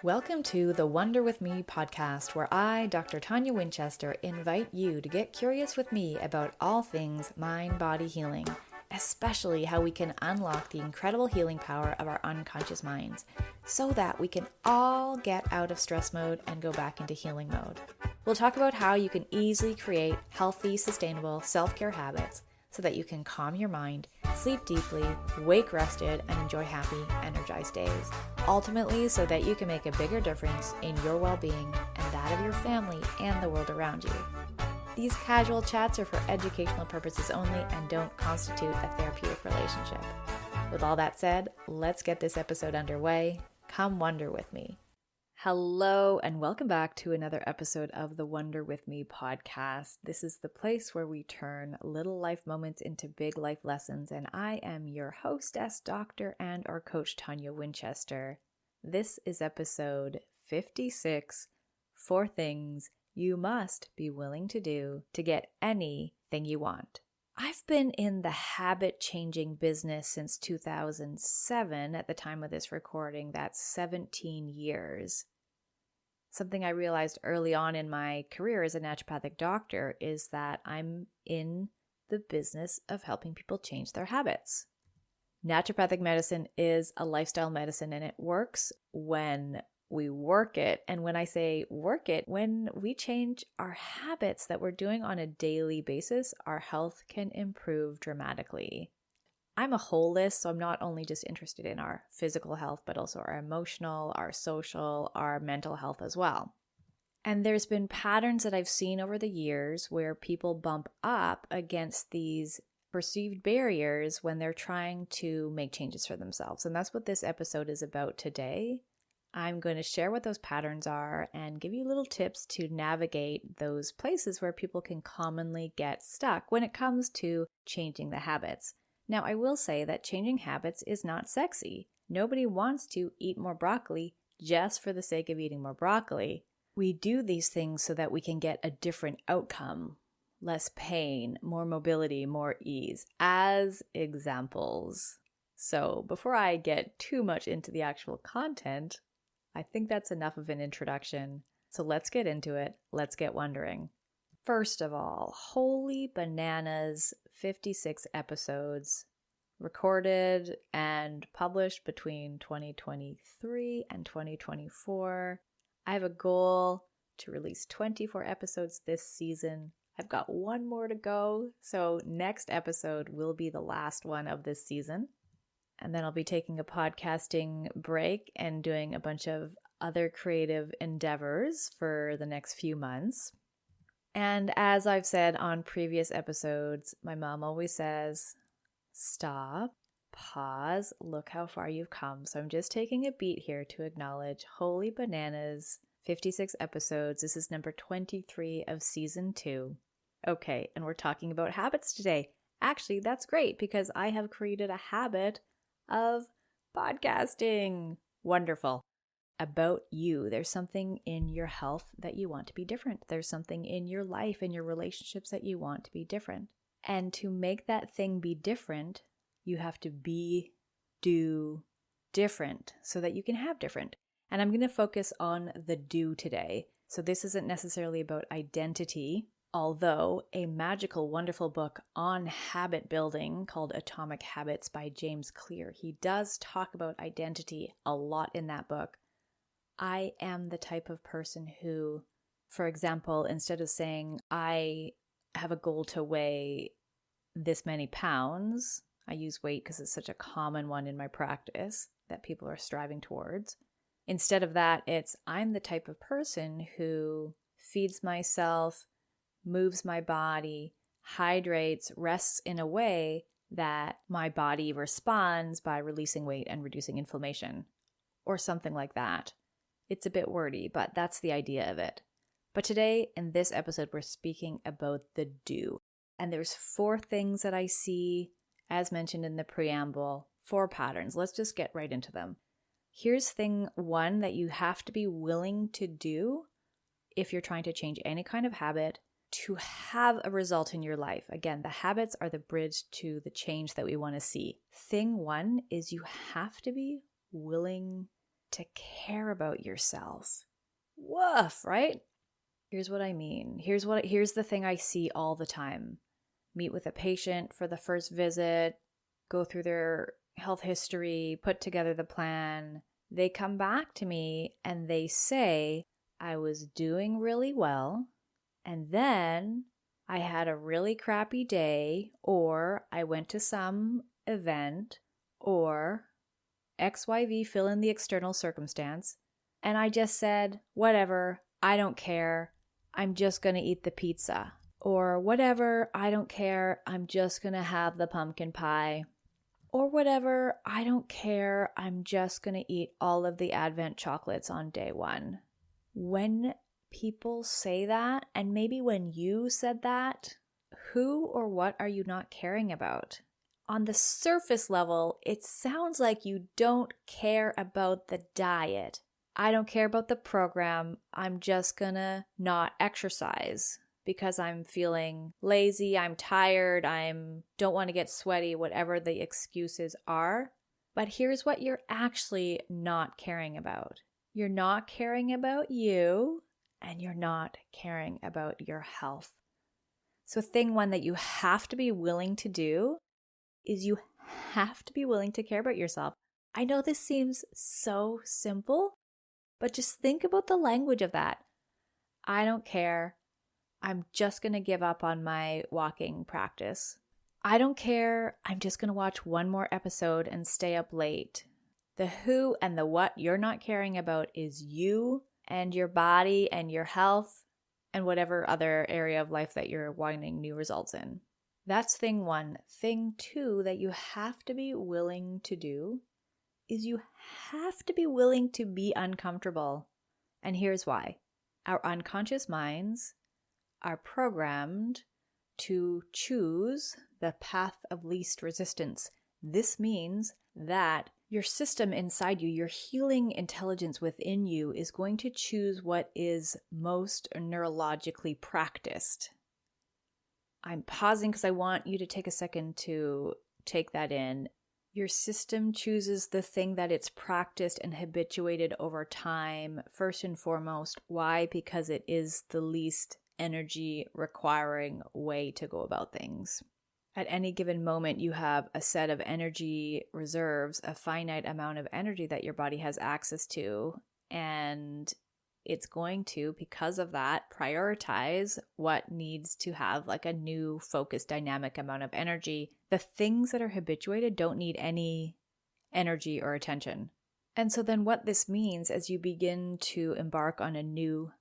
Welcome to the Wonder With Me podcast, where I, Dr. Tonia Winchester, invite you to get curious with me about all things mind-body healing, especially how we can unlock the incredible healing power of our unconscious minds, so that we can all get out of stress mode and go back into healing mode. We'll talk about how you can easily create healthy, sustainable self-care habits so that you can calm your mind, sleep deeply, wake rested, and enjoy happy, energized days. Ultimately, so that you can make a bigger difference in your well-being and that of your family and the world around you. These casual chats are for educational purposes only and don't constitute a therapeutic relationship. With all that said, let's get this episode underway. Come wonder with me. Hello, and welcome back to another episode of the Wonder With Me podcast. This is the place where we turn little life moments into big life lessons, and I am your hostess, doctor, and our coach, Tonia Winchester. This is episode 56, 4 things you must be willing to do to get anything you want. I've been in the habit-changing business since 2007. At the time of this recording, that's 17 years. Something I realized early on in my career as a naturopathic doctor is that I'm in the business of helping people change their habits. Naturopathic medicine is a lifestyle medicine, and it works when we work it. And when I say work it, when we change our habits that we're doing on a daily basis, our health can improve dramatically. I'm a holist, so I'm not only just interested in our physical health, but also our emotional, our social, our mental health as well. And there's been patterns that I've seen over the years where people bump up against these perceived barriers when they're trying to make changes for themselves. And that's what this episode is about today. I'm going to share what those patterns are and give you little tips to navigate those places where people can commonly get stuck when it comes to changing the habits. Now, I will say that changing habits is not sexy. Nobody wants to eat more broccoli just for the sake of eating more broccoli. We do these things so that we can get a different outcome, less pain, more mobility, more ease, as examples. So before I get too much into the actual content, I think that's enough of an introduction. So let's get into it. Let's get wondering. First of all, holy bananas, 56 episodes recorded and published between 2023 and 2024. I have a goal to release 24 episodes this season. I've got one more to go, so next episode will be the last one of this season. And then I'll be taking a podcasting break and doing a bunch of other creative endeavors for the next few months. And as I've said on previous episodes, my mom always says, stop, pause, look how far you've come. So I'm just taking a beat here to acknowledge holy bananas, 56 episodes. This is number 23 of season 2. Okay, and we're talking about habits today. Actually, that's great because I have created a habit of podcasting. Wonderful. About you. There's something in your health that you want to be different. There's something in your life, in your relationships that you want to be different. And to make that thing be different, you have to do different so that you can have different. And I'm going to focus on the do today. So this isn't necessarily about identity, although a magical, wonderful book on habit building called Atomic Habits by James Clear, he does talk about identity a lot in that book. I am the type of person who, for example, instead of saying I have a goal to weigh this many pounds, I use weight because it's such a common one in my practice that people are striving towards. Instead of that, it's I'm the type of person who feeds myself, moves my body, hydrates, rests in a way that my body responds by releasing weight and reducing inflammation, or something like that. It's a bit wordy, but that's the idea of it. But today, in this episode, we're speaking about the do. And there's 4 things that I see, as mentioned in the preamble, 4 patterns. Let's just get right into them. Here's thing 1 that you have to be willing to do if you're trying to change any kind of habit to have a result in your life. Again, the habits are the bridge to the change that we want to see. Thing 1 is you have to be willing to care about yourself. Woof, right? Here's what I mean. Here's the thing I see all the time. Meet with a patient for the first visit, go through their health history, put together the plan. They come back to me and they say, I was doing really well, and then I had a really crappy day, or I went to some event, or XYZ, fill in the external circumstance, and I just said, whatever, I don't care, I'm just going to eat the pizza. Or whatever, I don't care, I'm just going to have the pumpkin pie. Or whatever, I don't care, I'm just going to eat all of the Advent chocolates on day one. When people say that, and maybe when you said that, who or what are you not caring about? On the surface level, it sounds like you don't care about the diet. I don't care about the program. I'm just gonna not exercise because I'm feeling lazy, I'm tired, don't want to get sweaty, whatever the excuses are. But here's what you're actually not caring about. You're not caring about you, and you're not caring about your health. So thing one that you have to be willing to do is you have to be willing to care about yourself. I know this seems so simple, but just think about the language of that. I don't care. I'm just going to give up on my walking practice. I don't care. I'm just going to watch one more episode and stay up late. The who and the what you're not caring about is you and your body and your health and whatever other area of life that you're wanting new results in. That's thing one. Thing two that you have to be willing to do is you have to be willing to be uncomfortable. And here's why. Our unconscious minds are programmed to choose the path of least resistance. This means that your system inside you, your healing intelligence within you, is going to choose what is most neurologically practiced. I'm pausing because I want you to take a second to take that in. Your system chooses the thing that it's practiced and habituated over time, first and foremost. Why? Because it is the least energy requiring way to go about things. At any given moment, you have a set of energy reserves, a finite amount of energy that your body has access to, and it's going to, because of that, prioritize what needs to have like a new focused dynamic amount of energy. The things that are habituated don't need any energy or attention. And so then what this means as you begin to embark on a new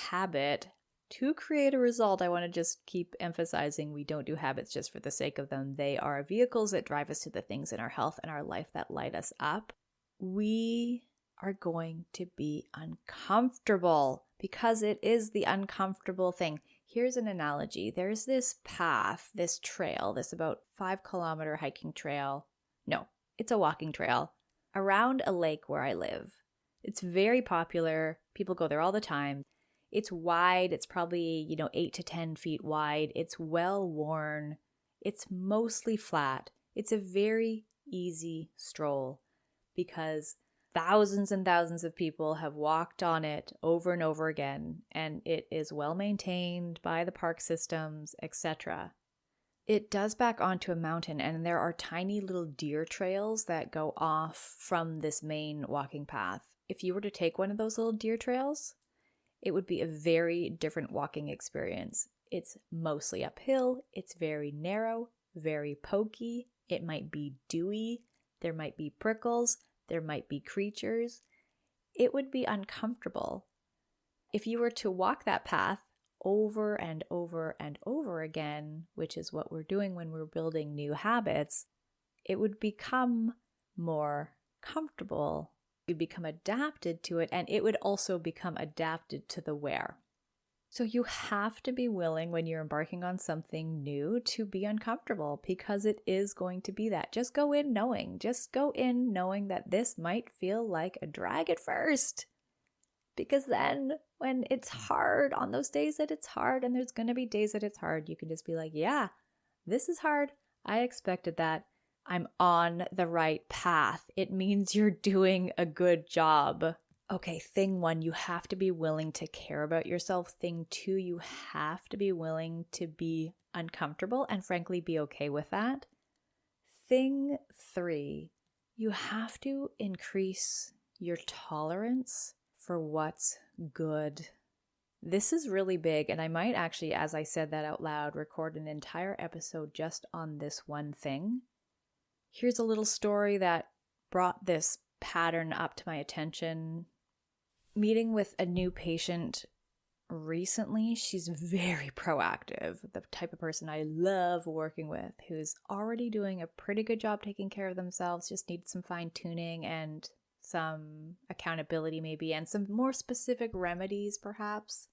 habit to create a result, I want to just keep emphasizing we don't do habits just for the sake of them. They are vehicles that drive us to the things in our health and our life that light us up. We are going to be uncomfortable because it is the uncomfortable thing. Here's an analogy. There's this path, this trail, this about 5-kilometer hiking trail. No, it's a walking trail around a lake where I live. It's very popular. People go there all the time. It's wide. It's probably, 8 to 10 feet wide. It's well worn. It's mostly flat. It's a very easy stroll because thousands and thousands of people have walked on it over and over again, and it is well maintained by the park systems, etc. It does back onto a mountain, and there are tiny little deer trails that go off from this main walking path. If you were to take one of those little deer trails, it would be a very different walking experience. It's mostly uphill, it's very narrow, very pokey, it might be dewy, there might be prickles, there might be creatures. It would be uncomfortable. If you were to walk that path over and over and over again, which is what we're doing when we're building new habits, it would become more comfortable. You'd become adapted to it, and it would also become adapted to the wear. So you have to be willing when you're embarking on something new to be uncomfortable because it is going to be that. Just go in knowing that this might feel like a drag at first. Because then when it's hard, on those days that it's hard, and there's going to be days that it's hard, you can just be like, yeah, this is hard. I expected that. I'm on the right path. It means you're doing a good job. Okay, thing one, you have to be willing to care about yourself. Thing two, you have to be willing to be uncomfortable and frankly be okay with that. Thing three, you have to increase your tolerance for what's good. This is really big, and I might actually, as I said that out loud, record an entire episode just on this one thing. Here's a little story that brought this pattern up to my attention. Meeting with a new patient recently, she's very proactive, the type of person I love working with, who's already doing a pretty good job taking care of themselves, just needs some fine-tuning and some accountability maybe, and some more specific remedies perhaps.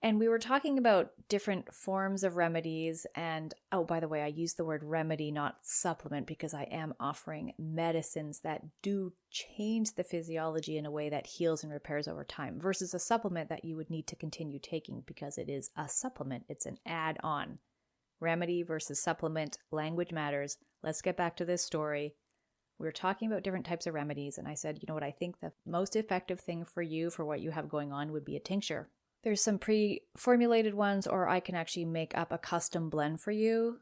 And we were talking about different forms of remedies. And oh, by the way, I use the word remedy, not supplement, because I am offering medicines that do change the physiology in a way that heals and repairs over time versus a supplement that you would need to continue taking because it is a supplement. It's an add-on. Remedy versus supplement, language matters. Let's get back to this story. We were talking about different types of remedies. And I said, you know what, I think the most effective thing for you for what you have going on would be a tincture. There's some pre-formulated ones, or I can actually make up a custom blend for you.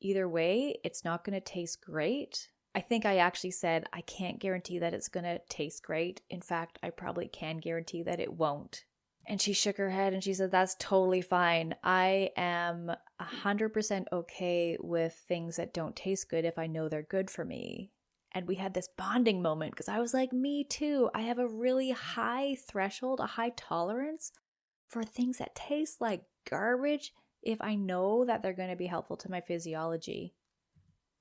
Either way, it's not going to taste great. I think I actually said I can't guarantee that it's going to taste great. In fact, I probably can guarantee that it won't. And she shook her head and she said, that's totally fine. I am 100% okay with things that don't taste good if I know they're good for me. And we had this bonding moment because I was like, me too. I have a really high threshold, a high tolerance for things that taste like garbage if I know that they're going to be helpful to my physiology.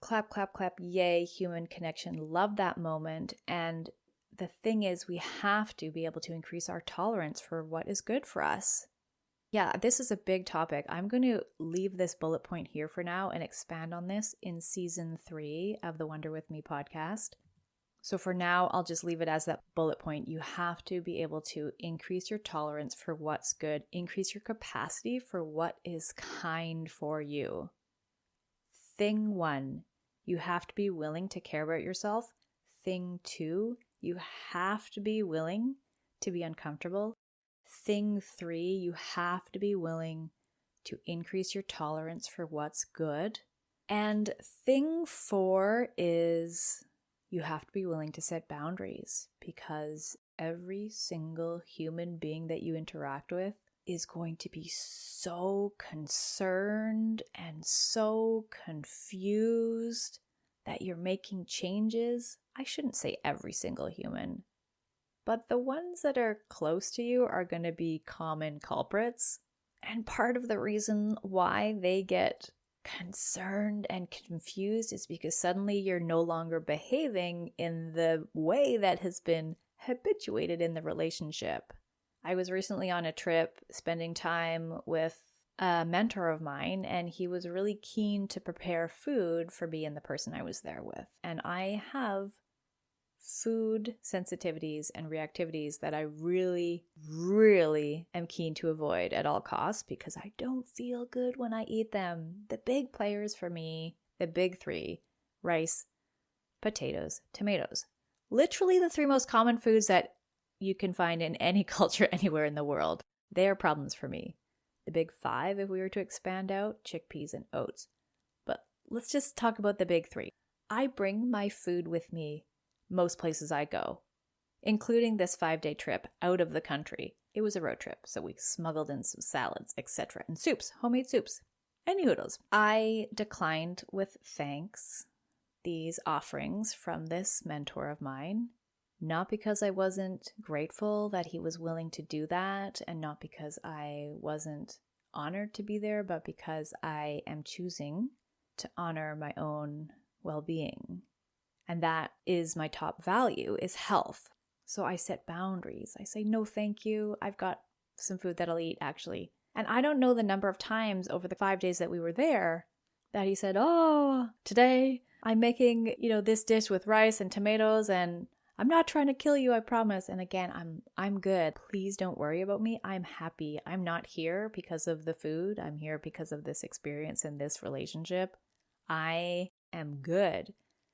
Clap, clap, clap, yay, human connection. Love that moment. And the thing is, we have to be able to increase our tolerance for what is good for us. Yeah, this is a big topic. I'm going to leave this bullet point here for now and expand on this in season 3 of the Wonder With Me podcast. So for now, I'll just leave it as that bullet point. You have to be able to increase your tolerance for what's good, increase your capacity for what is kind for you. Thing 1, you have to be willing to care about yourself. Thing 2, you have to be willing to be uncomfortable. Thing 3, you have to be willing to increase your tolerance for what's good. And thing 4 is you have to be willing to set boundaries, because every single human being that you interact with is going to be so concerned and so confused that you're making changes. I shouldn't say every single human, but the ones that are close to you are going to be common culprits. And part of the reason why they get concerned and confused is because suddenly you're no longer behaving in the way that has been habituated in the relationship. I was recently on a trip spending time with a mentor of mine, and he was really keen to prepare food for me and the person I was there with. And I have food sensitivities and reactivities that I really, really am keen to avoid at all costs because I don't feel good when I eat them. The big players for me, the big 3, rice, potatoes, tomatoes. Literally the 3 most common foods that you can find in any culture anywhere in the world. They are problems for me. The big 5, if we were to expand out, chickpeas and oats. But let's just talk about the big 3. I bring my food with me most places I go, including this 5-day trip out of the country. It was a road trip, so we smuggled in some salads, etc., and soups, homemade soups, and noodles. I declined with thanks these offerings from this mentor of mine, not because I wasn't grateful that he was willing to do that, and not because I wasn't honored to be there, but because I am choosing to honor my own well-being. And that is my top value, is health. So I set boundaries. I say, no, thank you. I've got some food that I'll eat, actually. And I don't know the number of times over the 5 days that we were there that he said, oh, today I'm making, this dish with rice and tomatoes, and I'm not trying to kill you, I promise. And again, I'm good. Please don't worry about me. I'm happy. I'm not here because of the food. I'm here because of this experience and this relationship. I am good.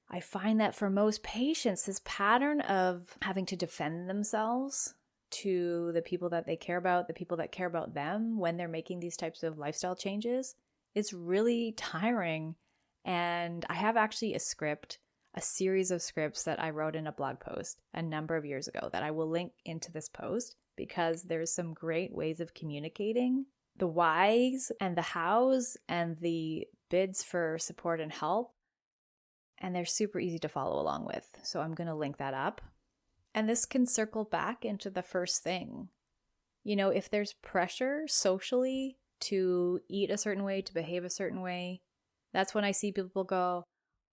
I find that for most patients, this pattern of having to defend themselves to the people that they care about, the people that care about them when they're making these types of lifestyle changes, is really tiring. And I have actually a series of scripts that I wrote in a blog post a number of years ago that I will link into this post, because there's some great ways of communicating the whys and the hows and the bids for support and help. And they're super easy to follow along with. So I'm going to link that up. And this can circle back into the first thing. If there's pressure socially to eat a certain way, to behave a certain way, that's when I see people go,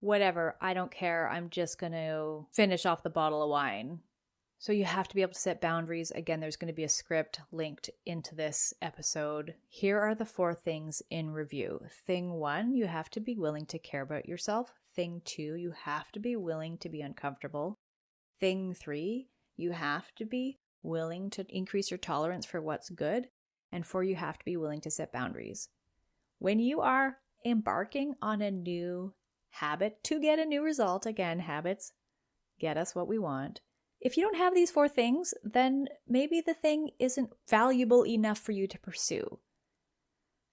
whatever, I don't care. I'm just going to finish off the bottle of wine. So you have to be able to set boundaries. Again, there's going to be a script linked into this episode. Here are the 4 things in review. Thing 1, you have to be willing to care about yourself. Thing 2, you have to be willing to be uncomfortable. Thing 3, you have to be willing to increase your tolerance for what's good. And 4, you have to be willing to set boundaries. When you are embarking on a new habit to get a new result, again, habits get us what we want. If you don't have these 4 things, then maybe the thing isn't valuable enough for you to pursue.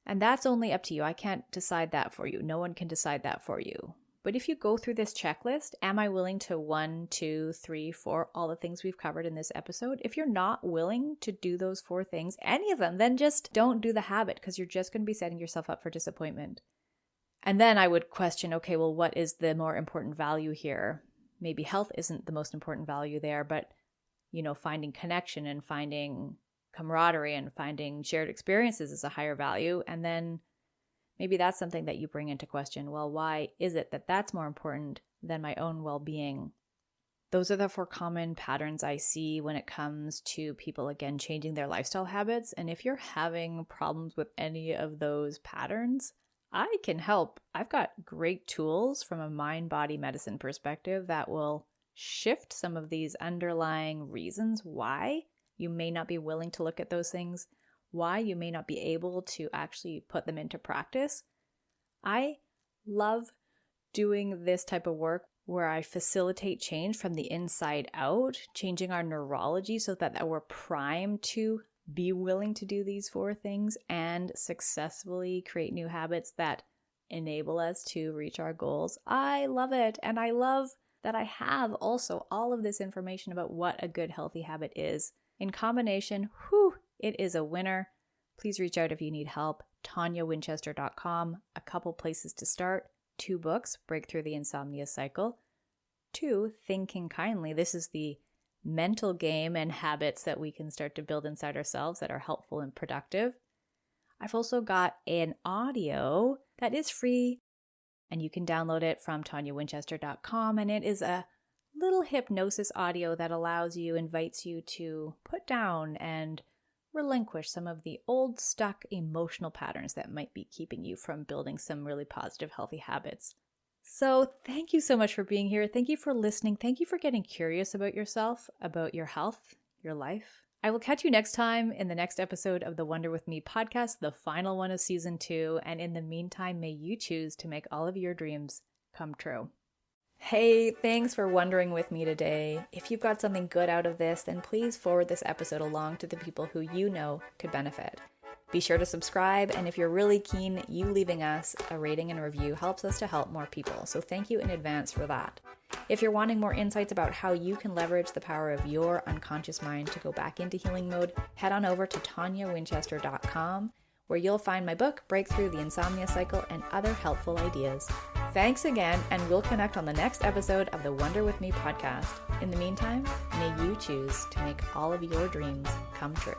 And that's only up to you. I can't decide that for you. No one can decide that for you. But if you go through this checklist, am I willing to 1, 2, 3, 4, all the things we've covered in this episode? If you're not willing to do those 4 things, any of them, then just don't do the habit, because you're just going to be setting yourself up for disappointment. And then I would question, okay, well, what is the more important value here? Maybe health isn't the most important value there, but, finding connection and finding camaraderie and finding shared experiences is a higher value. And then maybe that's something that you bring into question. Well, why is it that that's more important than my own well-being? Those are the 4 common patterns I see when it comes to people, again, changing their lifestyle habits. And if you're having problems with any of those patterns, I can help. I've got great tools from a mind-body medicine perspective that will shift some of these underlying reasons why you may not be willing to look at those things, why you may not be able to actually put them into practice. I love doing this type of work where I facilitate change from the inside out, changing our neurology so that we're primed to be willing to do these 4 things and successfully create new habits that enable us to reach our goals. I love it. And I love that I have also all of this information about what a good healthy habit is. In combination, it is a winner. Please reach out if you need help. ToniaWinchester.com. A couple places to start. 2 books, Break Through the Insomnia Cycle. 2, Thinking Kindly. This is the mental game and habits that we can start to build inside ourselves that are helpful and productive. I've also got an audio that is free, and you can download it from ToniaWinchester.com, and it is a little hypnosis audio that invites you to put down and relinquish some of the old, stuck emotional patterns that might be keeping you from building some really positive, healthy habits. So thank you so much for being here. Thank you for listening. Thank you for getting curious about yourself, about your health, your life. I will catch you next time in the next episode of the Wonder With Me podcast, the final one of season 2. And in the meantime, may you choose to make all of your dreams come true. Hey, thanks for wondering with me today. If you've got something good out of this, then please forward this episode along to the people who you know could benefit. Be sure to subscribe, and if you're really keen, you leaving us a rating and review helps us to help more people, so thank you in advance for that. If you're wanting more insights about how you can leverage the power of your unconscious mind to go back into healing mode, head on over to ToniaWinchester.com, where you'll find my book, Break Through the Insomnia Cycle, and other helpful ideas. Thanks again, and we'll connect on the next episode of the Wonder With Me podcast. In the meantime, may you choose to make all of your dreams come true.